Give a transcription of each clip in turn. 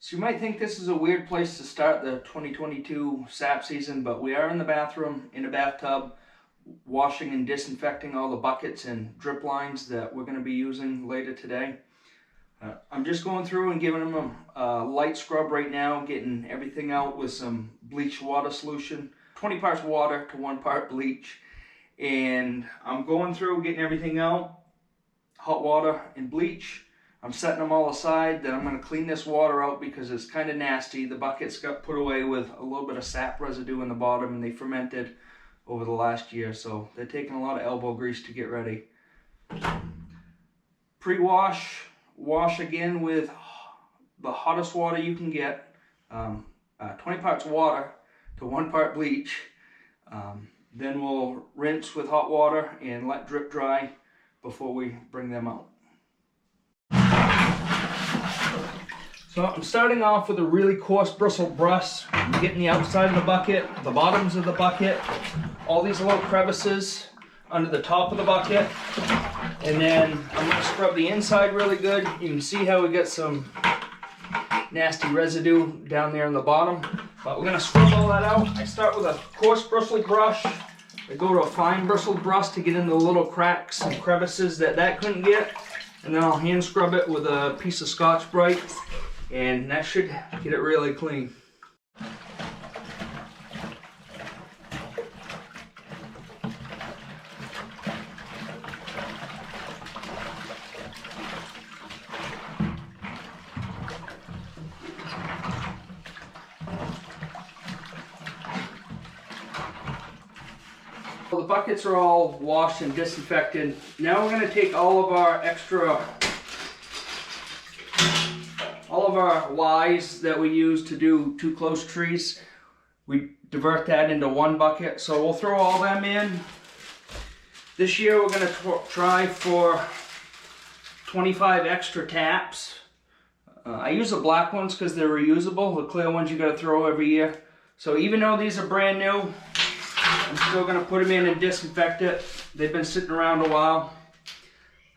So you might think this is a weird place to start the 2022 sap season, but we are in the bathroom, in a bathtub, washing and disinfecting all the buckets and drip lines that we're going to be using later today. I'm just going through and giving them a light scrub right now, getting everything out with some bleach water solution, 20 parts water to 1 part bleach. And I'm going through, getting everything out, hot water and bleach. I'm setting them all aside. Then I'm going to clean this water out because it's kind of nasty. The buckets got put away with a little bit of sap residue in the bottom, and they fermented over the last year, so they're taking a lot of elbow grease to get ready. Pre-wash, wash again with the hottest water you can get, 20 parts water to 1 part bleach. Then we'll rinse with hot water and let drip dry before we bring them out. So I'm starting off with a really coarse bristle brush. I'm getting the outside of the bucket, the bottoms of the bucket, all these little crevices under the top of the bucket. And then I'm going to scrub the inside really good. You can see how we get some nasty residue down there in the bottom. But we're going to scrub all that out. I start with a coarse bristle brush. I go to a fine bristled brush to get into the little cracks and crevices that couldn't get. And then I'll hand scrub it with a piece of Scotch-Brite. And that should get it really clean. Well, the buckets are all washed and disinfected. Now we're going to take all of our lies that we use to do too close trees. We divert that into 1 bucket. So we'll throw all them in. This year we're going to try for 25 extra taps. I use the black ones because they're reusable. The clear ones you got to throw every year. So even though these are brand new, I'm still going to put them in and disinfect it. They've been sitting around a while.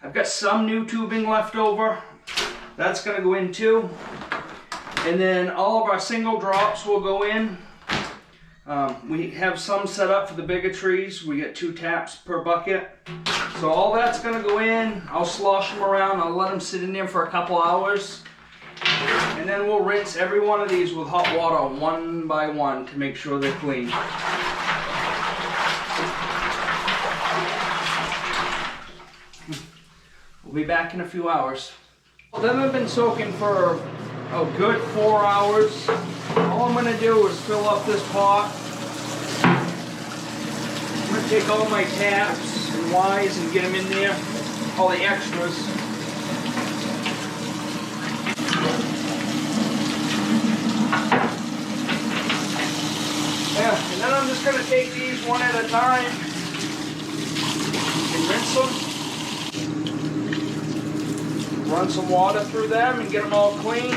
I've got some new tubing left over. That's going to go in too. And then all of our single drops will go in. We have some set up for the bigger trees. We get 2 taps per bucket. So all that's going to go in. I'll slosh them around. I'll let them sit in there for a couple hours. And then we'll rinse every one of these with hot water 1 by 1 to make sure they're clean. We'll be back in a few hours. Well, them have been soaking for a good 4 hours. All I'm going to do is fill up this pot. I'm going to take all my taps and Ys and get them in there, all the extras. Yeah, and then I'm just going to take these one at a time and rinse them. Run some water through them and get them all clean.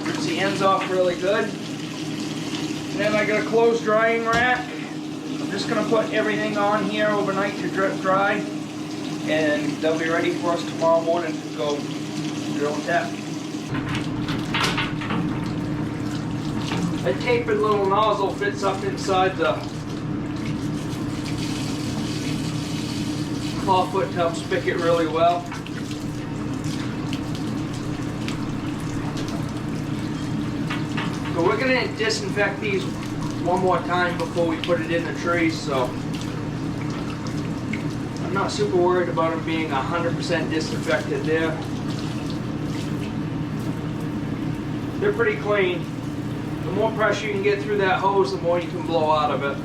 Rinse the ends off really good. And then I got a clothes drying rack. I'm just going to put everything on here overnight to drip dry. And they'll be ready for us tomorrow morning to go drill and tap. A tapered little nozzle fits up inside the clawfoot to help spigot really well. So we're going to disinfect these one more time before we put it in the trees, so I'm not super worried about them being 100% disinfected there. They're pretty clean. The more pressure you can get through that hose, the more you can blow out of it.